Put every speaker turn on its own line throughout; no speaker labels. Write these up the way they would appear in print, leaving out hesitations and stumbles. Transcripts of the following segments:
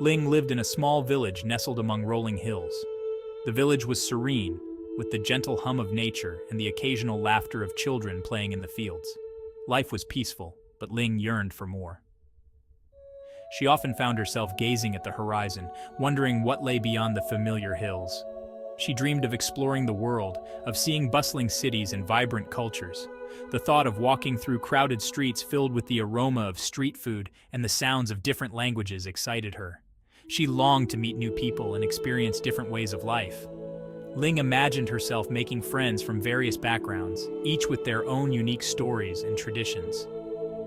Ling lived in a small village nestled among rolling hills. The village was serene, with the gentle hum of nature and the occasional laughter of children playing in the fields. Life was peaceful, but Ling yearned for more. She often found herself gazing at the horizon, wondering what lay beyond the familiar hills. She dreamed of exploring the world, of seeing bustling cities and vibrant cultures. The thought of walking through crowded streets filled with the aroma of street food and the sounds of different languages excited her. She longed to meet new people and experience different ways of life. Ling imagined herself making friends from various backgrounds, each with their own unique stories and traditions.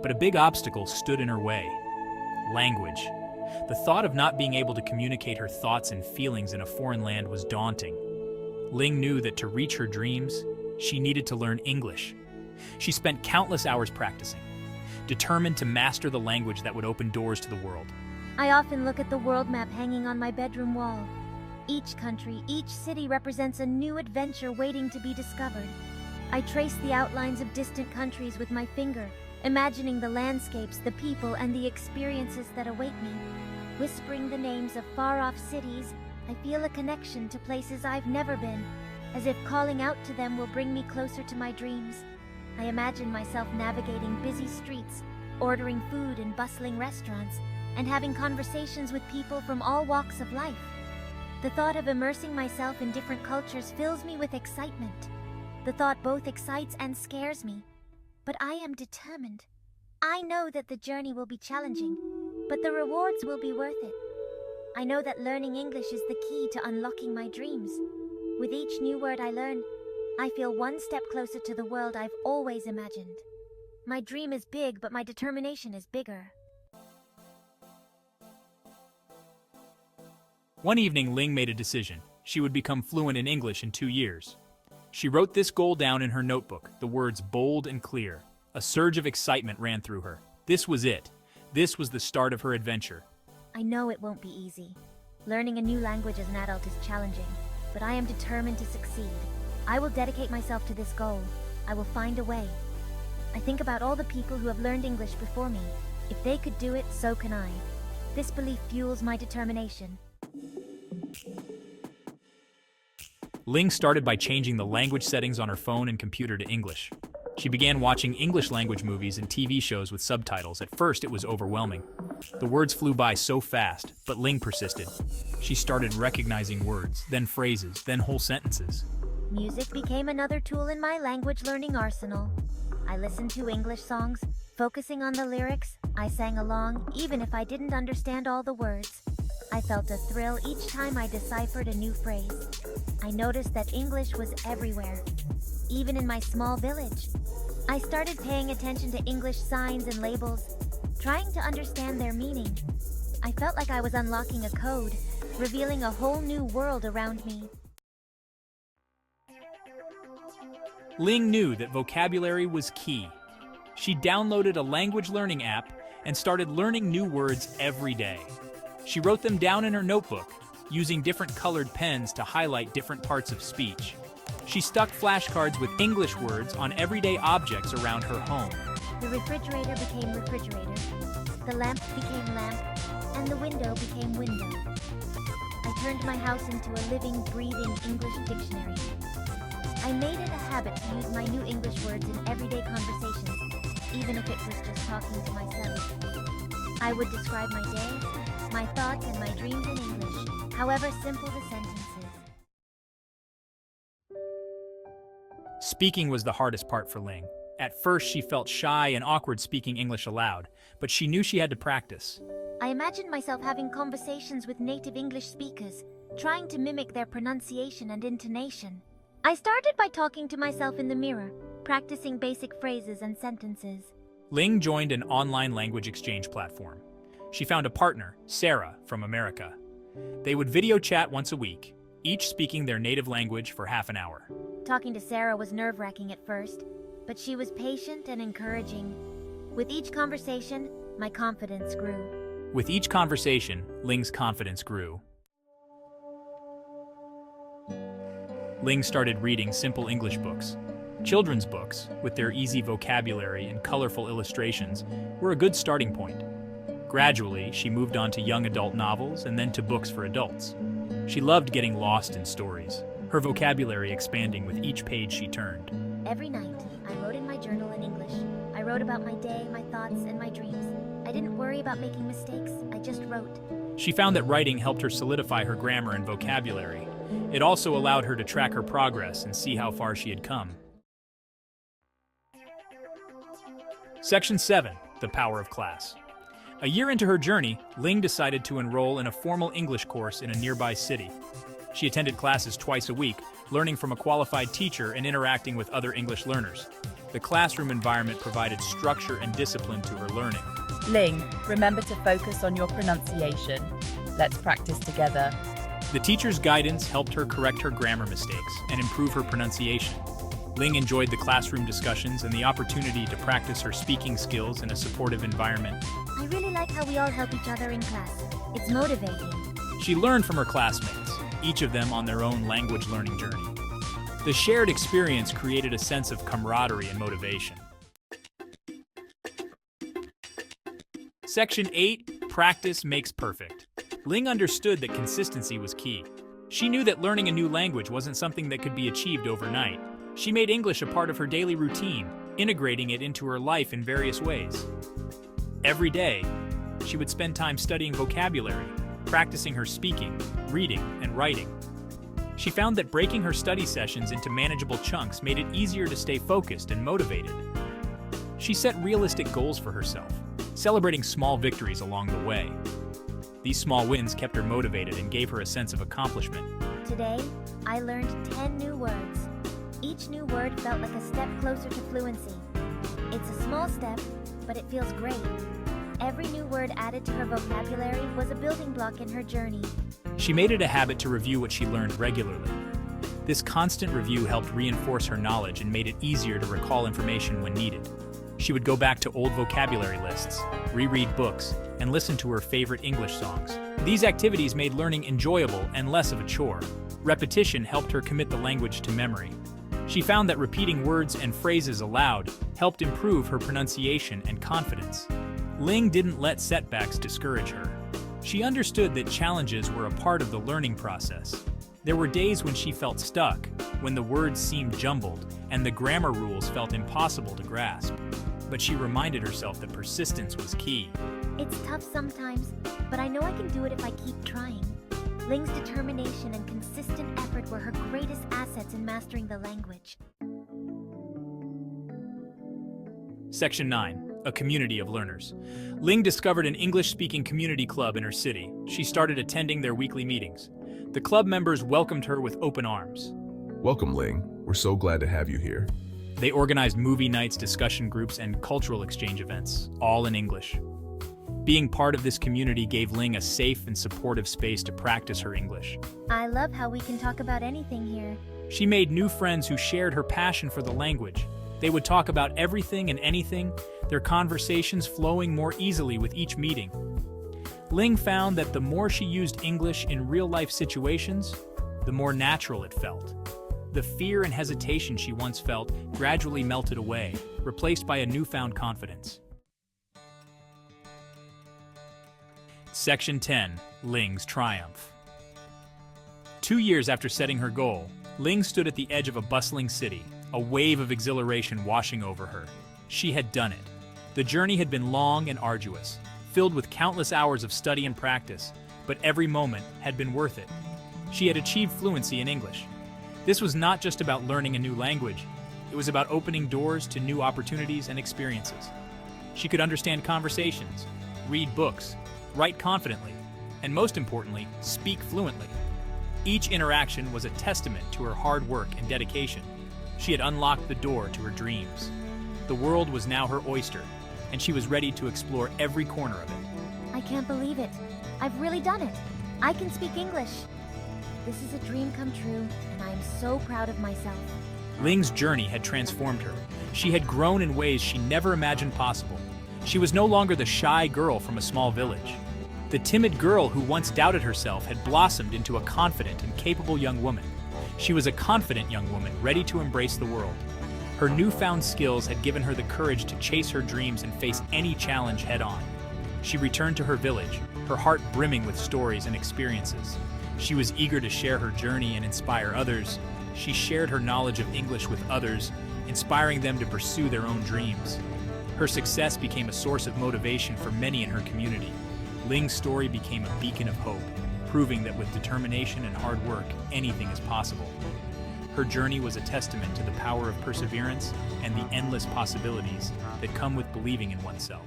But a big obstacle stood in her way: language. The thought of not being able to communicate her thoughts and feelings in a foreign land was daunting. Ling knew that to reach her dreams, she needed to learn English. She spent countless hours practicing, determined to master the language that would open doors to the world.
I often look at the world map hanging on my bedroom wall. Each country, each city represents a new adventure waiting to be discovered. I trace the outlines of distant countries with my finger, imagining the landscapes, the people, and the experiences that await me. Whispering the names of far-off cities, I feel a connection to places I've never been, as if calling out to them will bring me closer to my dreams. I imagine myself navigating busy streets, ordering food in bustling restaurants, and having conversations with people from all walks of life. The thought of immersing myself in different cultures fills me with excitement. The thought both excites and scares me. But I am determined. I know that the journey will be challenging, but the rewards will be worth it. I know that learning English is the key to unlocking my dreams. With each new word I learn, I feel one step closer to the world I've always imagined. My dream is big, but my determination is bigger.
One evening, Ling made a decision. She would become fluent in English in 2 years. She wrote this goal down in her notebook, the words bold and clear. A surge of excitement ran through her. This was it. This was the start of her adventure.
I know it won't be easy. Learning a new language as an adult is challenging, but I am determined to succeed. I will dedicate myself to this goal. I will find a way. I think about all the people who have learned English before me. If they could do it, so can I. This belief fuels my determination.
Ling started by changing the language settings on her phone and computer to English. She began watching English language movies and TV shows with subtitles. At first, it was overwhelming. The words flew by so fast, but Ling persisted. She started recognizing words, then phrases, then whole sentences.
Music became another tool in my language learning arsenal. I listened to English songs, focusing on the lyrics. I sang along, even if I didn't understand all the words. I felt a thrill each time I deciphered a new phrase. I noticed that English was everywhere, even in my small village. I started paying attention to English signs and labels, trying to understand their meaning. I felt like I was unlocking a code, revealing a whole new world around me.
Ling knew that vocabulary was key. She downloaded a language learning app and started learning new words every day. She wrote them down in her notebook, using different colored pens to highlight different parts of speech. She stuck flashcards with English words on everyday objects around her home.
The refrigerator became refrigerator, the lamp became lamp, and the window became window. I turned my house into a living, breathing English dictionary. I made it a habit to use my new English words in everyday conversations, even if it was just talking to myself. I would describe my day, my thoughts, and my dreams in English, however simple the sentences.
Speaking was the hardest part for Ling. At first, she felt shy and awkward speaking English aloud, but she knew she had to practice.
I imagined myself having conversations with native English speakers, trying to mimic their pronunciation and intonation. I started by talking to myself in the mirror, practicing basic phrases and sentences.
Ling joined an online language exchange platform. She found a partner, Sarah, from America. They would video chat once a week, each speaking their native language for half an hour.
Talking to Sarah was nerve-wracking at first, but she was patient and encouraging. With each conversation, my confidence grew.
With each conversation, Ling's confidence grew. Ling started reading simple English books. Children's books, with their easy vocabulary and colorful illustrations, were a good starting point. Gradually, she moved on to young adult novels and then to books for adults. She loved getting lost in stories, her vocabulary expanding with each page she turned.
Every night, I wrote in my journal in English. I wrote about my day, my thoughts, and my dreams. I didn't worry about making mistakes, I just wrote.
She found that writing helped her solidify her grammar and vocabulary. It also allowed her to track her progress and see how far she had come. Section 7. The Power of Class. A year into her journey, Ling decided to enroll in a formal English course in a nearby city. She attended classes twice a week, learning from a qualified teacher and interacting with other English learners. The classroom environment provided structure and discipline to her learning.
Ling, remember to focus on your pronunciation. Let's practice together.
The teacher's guidance helped her correct her grammar mistakes and improve her pronunciation. Ling enjoyed the classroom discussions and the opportunity to practice her speaking skills in a supportive environment.
I really like how we all help each other in class. It's motivating.
She learned from her classmates, each of them on their own language learning journey. The shared experience created a sense of camaraderie and motivation. Section 8. Practice makes perfect. Ling understood that consistency was key. She knew that learning a new language wasn't something that could be achieved overnight. She made English a part of her daily routine, integrating it into her life in various ways. Every day, she would spend time studying vocabulary, practicing her speaking, reading, and writing. She found that breaking her study sessions into manageable chunks made it easier to stay focused and motivated. She set realistic goals for herself, celebrating small victories along the way. These small wins kept her motivated and gave her a sense of accomplishment.
Today, I learned 10 new words. Each new word felt like a step closer to fluency. It's a small step, but it feels great. Every new word added to her vocabulary was a building block in her journey.
She made it a habit to review what she learned regularly. This constant review helped reinforce her knowledge and made it easier to recall information when needed. She would go back to old vocabulary lists, reread books, and listen to her favorite English songs. These activities made learning enjoyable and less of a chore. Repetition helped her commit the language to memory. She found that repeating words and phrases aloud helped improve her pronunciation and confidence. Ling didn't let setbacks discourage her. She understood that challenges were a part of the learning process. There were days when she felt stuck, when the words seemed jumbled, and the grammar rules felt impossible to grasp. But she reminded herself that persistence was key.
It's tough sometimes, but I know I can do it if I keep trying. Ling's determination and consistent effort were her greatest assets in mastering the language.
Section 9. A community of learners. Ling discovered an English-speaking community club in her city. She started attending their weekly meetings. The club members welcomed her with open arms.
Welcome, Ling. We're so glad to have you here.
They organized movie nights, discussion groups, and cultural exchange events, all in English. Being part of this community gave Ling a safe and supportive space to practice her English.
I love how we can talk about anything here.
She made new friends who shared her passion for the language. They would talk about everything and anything, their conversations flowing more easily with each meeting. Ling found that the more she used English in real-life situations, the more natural it felt. The fear and hesitation she once felt gradually melted away, replaced by a newfound confidence. Section 10. Ling's Triumph. 2 years after setting her goal, Ling stood at the edge of a bustling city, a wave of exhilaration washing over her. She had done it. The journey had been long and arduous, filled with countless hours of study and practice, but every moment had been worth it. She had achieved fluency in English. This was not just about learning a new language. It was about opening doors to new opportunities and experiences. She could understand conversations, read books, write confidently, and most importantly, speak fluently. Each interaction was a testament to her hard work and dedication. She had unlocked the door to her dreams. The world was now her oyster, and she was ready to explore every corner of it.
I can't believe it. I've really done it. I can speak English. This is a dream come true, and I am so proud of myself.
Ling's journey had transformed her. She had grown in ways she never imagined possible. She was no longer the shy girl from a small village. The timid girl who once doubted herself had blossomed into a confident and capable young woman. She was a confident young woman ready to embrace the world. Her newfound skills had given her the courage to chase her dreams and face any challenge head-on. She returned to her village, her heart brimming with stories and experiences. She was eager to share her journey and inspire others. She shared her knowledge of English with others, inspiring them to pursue their own dreams. Her success became a source of motivation for many in her community. Ling's story became a beacon of hope, proving that with determination and hard work, anything is possible. Her journey was a testament to the power of perseverance and the endless possibilities that come with believing in oneself.